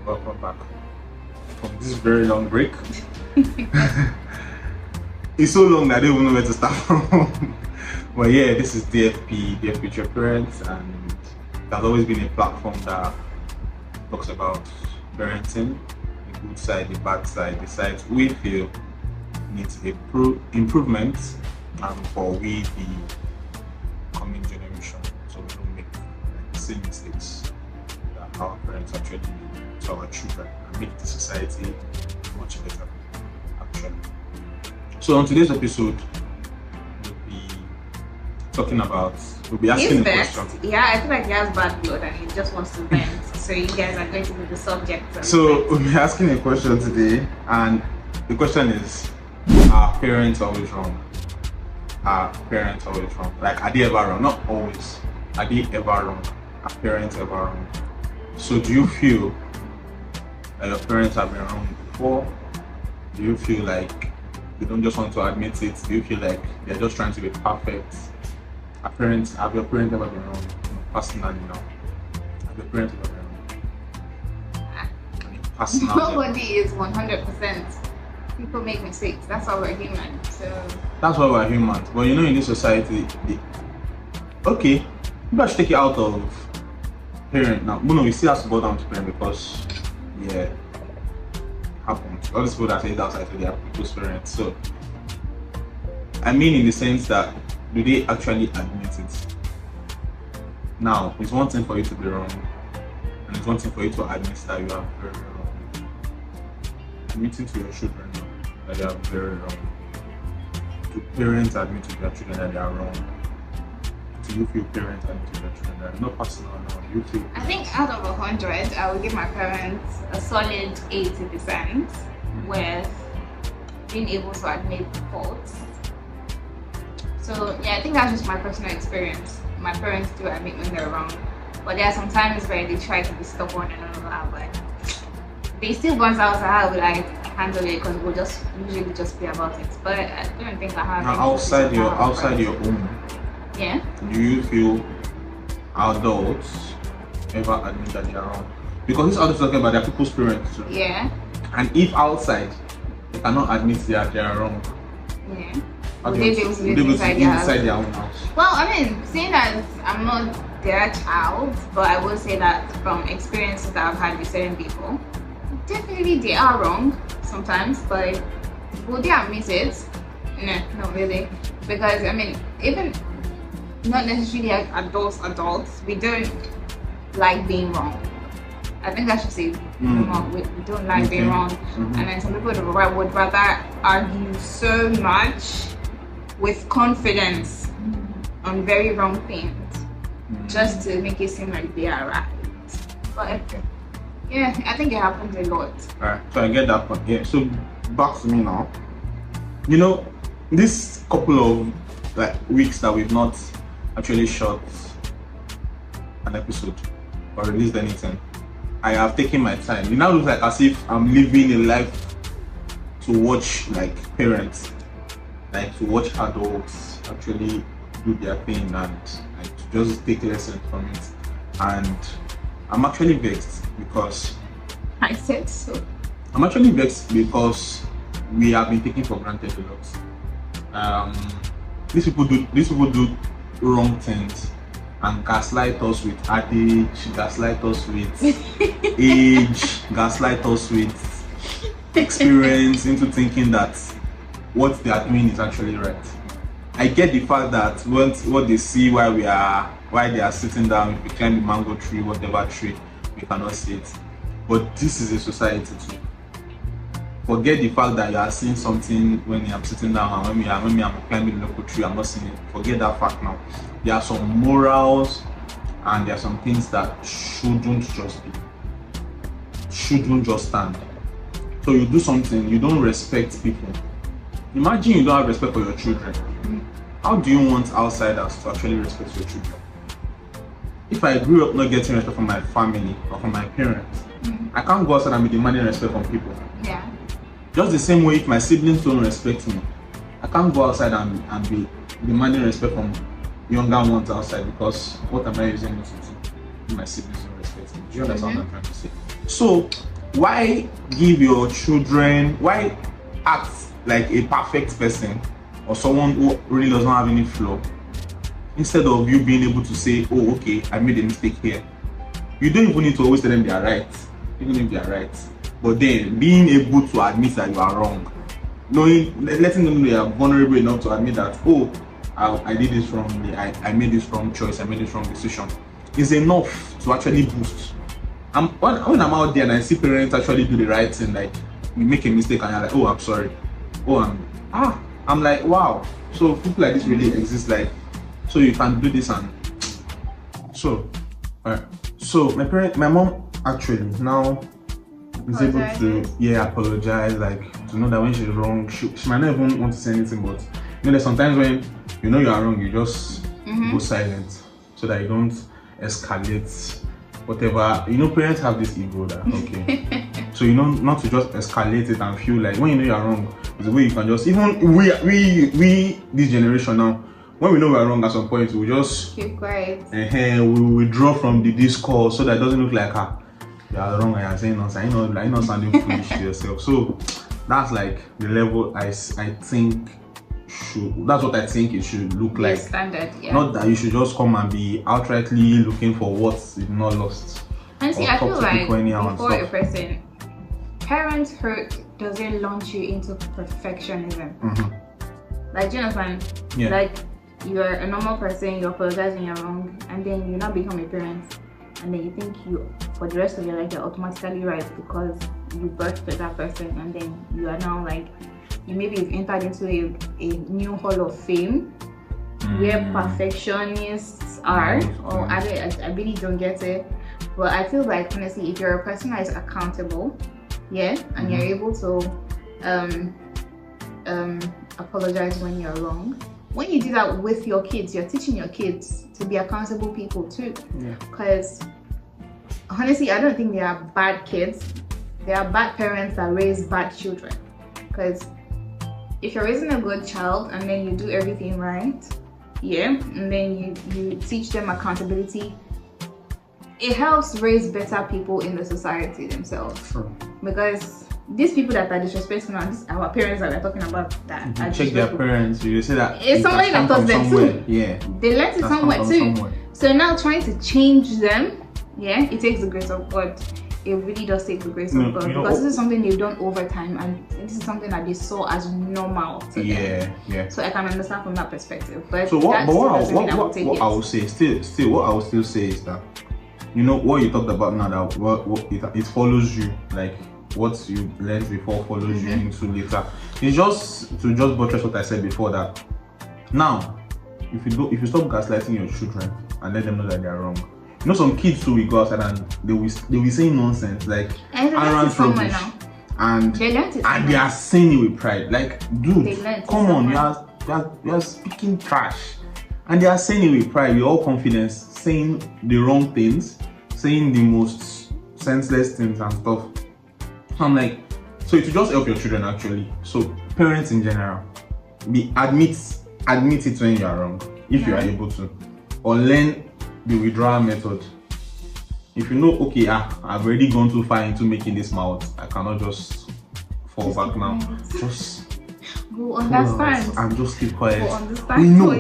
welcome back from this very long break. It's so long that I don't even know where to start from. But yeah, this is DF Future Parents, and there's always been a platform that talks about parenting, the good side, the bad side, the sides we feel needs improvements, and for we the coming generation, so we don't make the same mistakes that our parents actually made to our children and make the society much better actually. So on today's episode, we'll be asking a question. Yeah, I feel like he has bad blood and he just wants to vent. So you guys are going to be the subject. So we'll be asking a question today, and the question is: are parents always wrong? Are parents always wrong? Like, are they ever wrong? Not always. Are they ever wrong? Are parents ever wrong? So do you feel that your parents have been wrong before? Do you feel like they don't just want to admit it? Do you feel like they're just trying to be perfect? Have your parents ever been wrong? Personally now. Have your parents ever been wrong? Personally. Nobody is 100%. People make mistakes. That's why we're human. So that's why we're humans. But in this society, okay, maybe I should take it out of parent now. No, we still have to go down to parent because yeah, happens. All these people that say it outside, so they are people's parents. So I mean, in the sense that, do they actually admit it? Now, it's one thing for you to be wrong, and it's one thing for you to admit that you are very wrong. Admitting to your children that they are very wrong. Do parents admit to their children that they are wrong? Do you feel parents admit to their children that not personal now? Do you feel? I think out of 100, I would give my parents a solid 80% with being able to admit faults. So yeah, I think that's just my personal experience. My parents do admit when they're wrong, but there are some times where they try to be stubborn and all that, but they still want out how would I handle it, because we'll just usually just be about it. But I don't think I have. Now, outside your home, yeah, do you feel adults ever admit that they are wrong? Because this adults talking about their people's parents too. Yeah. And if outside they cannot admit that they are wrong, yeah. Would they be able to do inside their own house? Well, I mean, seeing as I'm not their child, but I will say that from experiences that I've had with certain people, definitely they are wrong sometimes, but will they admit it? No, not really. Because, I mean, even not necessarily as adults, we don't like being wrong. I think I should say wrong. We don't like being wrong. And then some people would rather argue so much with confidence on very wrong things just to make it seem like they are right. But yeah, I think it happens a lot. Alright, so I get that point. Yeah, so back to me now. This couple of weeks that we've not actually shot an episode or released anything, I have taken my time. It now looks like as if I'm living a life to watch parents, to watch adults actually do their thing and to just take lessons from it. And I'm actually vexed because I said so. I'm actually vexed because we have been taken for granted a lot. These people do wrong things and gaslight us with adage, gaslight us with age, gaslight us with experience into thinking that what they are doing is actually right. I get the fact that what they see while they are sitting down, if we climb the mango tree, whatever tree, we cannot see it. But this is a society too. Forget the fact that you are seeing something when I'm sitting down and when I'm climbing the local tree, I'm not seeing it. Forget that fact now. There are some morals and there are some things that shouldn't just stand. So you do something, you don't respect people. Imagine you don't have respect for your children. How do you want outsiders to actually respect your children? If I grew up not getting respect from my family or from my parents, I can't go outside and be demanding respect from people. Yeah. Just the same way, if my siblings don't respect me, I can't go outside and be demanding respect from younger ones outside, because what am I using it to do? My siblings don't respect me. Do you understand what I'm trying to say? So why give your children, why act like a perfect person or someone who really does not have any flaw, instead of you being able to say, oh, okay, I made a mistake here. You don't even need to always tell them they are right, even if they are right. But then being able to admit that you are wrong, letting them know they are vulnerable enough to admit that, oh, I did this wrongly, I made this wrong choice, I made this wrong decision, is enough to actually boost. When I'm out there and I see parents actually do the right thing, like we make a mistake and you're like, oh, I'm sorry, oh, I'm like, wow. So people like this really exist, like, so you can do this. And so so my mom actually now is able to apologize, like to know that when she's wrong, she might not even want to say anything, but there's sometimes when you know you are wrong, you just go silent so that you don't escalate whatever. Parents have this ego that okay, so not to just escalate it and feel like when you know you are wrong, there's a way you can just, even we this generation now, when we know we are wrong at some point, we just keep quiet. We withdraw from the discourse so that it doesn't look like you are wrong and you are saying nonsense. Like not sounding foolish to yourself. So that's like the level I think that's what I think it should look like. Standard, yeah. Not that you should just come and be outrightly looking for what's not lost. And see, I feel like before a person, parenthood doesn't launch you into perfectionism. Like, do you understand? Yeah. Like, you're a normal person, you apologize when you're wrong, and then you now become a parent, and then you think you, for the rest of your life, you're automatically right because you birthed that person, and then you are now like, you've entered into a new hall of fame where perfectionists are, or I really don't get it. But I feel like, honestly, if you're a person that is accountable, and you're able to apologize when you're wrong, when you do that with your kids, you're teaching your kids to be accountable people too. Because honestly, I don't think they are bad kids. They are bad parents that raise bad children. Because if you're raising a good child and then you do everything right, and then you teach them accountability, it helps raise better people in the society themselves. Because these people that are disrespectful now, our parents that we're talking about, that are check their parents, you say that it's somebody that taught them too. They learned it somewhere too. So now trying to change them, it takes the grace of God. It really does take the grace of God, because this is something they've done over time, and this is something that they saw as normal to them. So I can understand from that perspective. But so what I will say, still what I will still say is that, what you talked about now, that it follows you, like what you learned before follows you into later. It's just to buttress what I said before, that now if you stop gaslighting your children and let them know that they are wrong. Some kids too will go outside and they will say nonsense, like arrant rubbish, and they are saying it with pride. Like, dude, come on, you are speaking trash, and they are saying it with pride, with all confidence, saying the wrong things, saying the most senseless things and stuff. So I'm like, so it will just help your children actually. So parents in general, admit it when you are wrong, if you are able to, or learn the withdrawal method. If you know, okay, I've already gone too far into making this mouth, I cannot just fall back now. Just go understand and just keep quiet. We know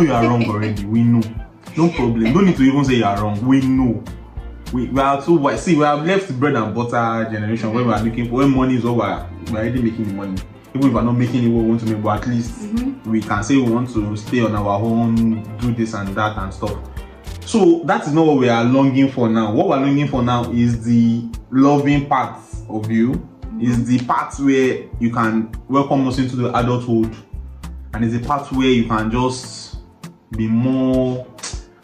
you are wrong already. We know. No problem. Don't need to even say you are wrong. We know. We are too wise. See, we have left bread and butter generation where we are looking for when money is over. We're already making the money. Even if we're not making it what we want to make, but at least we can say we want to stay on our own, do this and that and stuff. So that is not what we are longing for now. What we're longing for now is the loving part of you, is the part where you can welcome us into the adulthood, and it's a part where you can just be more,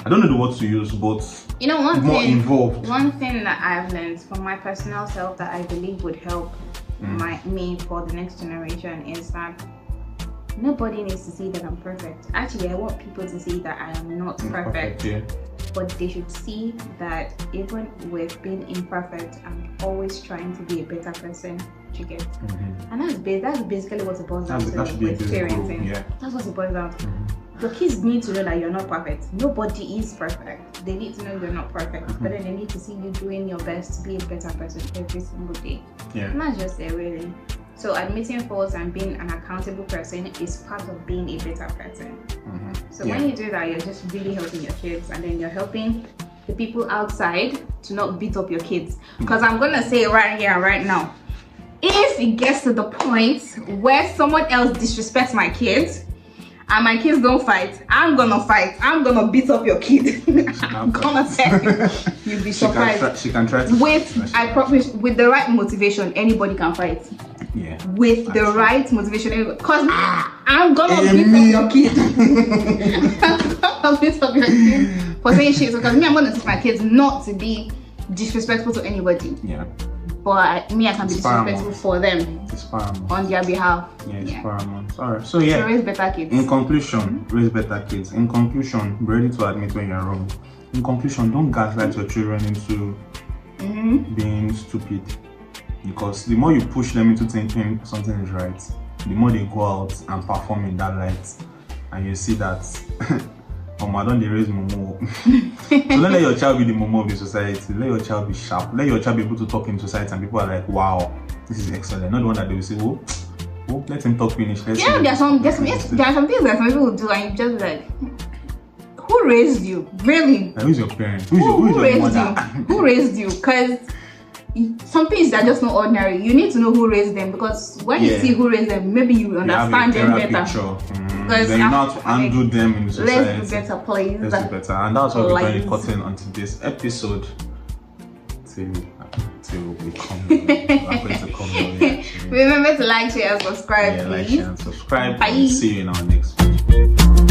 I don't know the word to use, but more involved. One thing that I've learned from my personal self that I believe would help me for the next generation is that nobody needs to see that I'm perfect. Actually, I want people to see that I am not perfect. But they should see that even with being imperfect, I'm always trying to be a better person to get. And that's basically what it boils down to with parenting. That's what it boils down to. Your kids need to know that you're not perfect. Nobody is perfect. they need to know you're not perfect, but then they need to see you doing your best to be a better person every single day. Yeah. And that's just it, really. So admitting faults and being an accountable person is part of being a better person. So when you do that, you're just really helping your kids, and then you're helping the people outside to not beat up your kids. Because I'm gonna say it right here and right now, if it gets to the point where someone else disrespects my kids and my kids don't fight, I'm gonna fight. I'm gonna beat up your kid. I'm gonna tell you. You'll be surprised. She can try to I promise, with the right motivation, anybody can fight. Yeah. With the right motivation, because I'm gonna beat up your kid. I'm gonna beat up your kid for saying shit. Because me, I'm gonna teach my kids not to be disrespectful to anybody. Yeah. But me, I can be disrespectful for them on their behalf. Yeah, it's paramount. Alright, so yeah. So raise better kids. In conclusion, raise better kids. In conclusion, be ready to admit when you're wrong. In conclusion, don't gaslight your children into being stupid. Because the more you push them into thinking something is right, the more they go out and perform in that light. And you see that, I don't raise momo. So don't let your child be the momo of the society. Let your child be sharp. Let your child be able to talk in society and people are like, wow, this is excellent. Not the one that they will say, oh, let him talk finish. There are some things that some people will do and you just be like, who raised you? Really? Who's your parent? Who your raised mother? you? Who raised you? Because some things are just not ordinary. You need to know who raised them, because when you see who raised them, maybe you understand them better. Then you know how to undo them in the society. Let's do better, please. Let's do better. And that's what we're going to cut in on today's episode. Till we come. Remember to like, share, and subscribe. Yeah, please. like, share, and subscribe. Bye. And see you in our next video.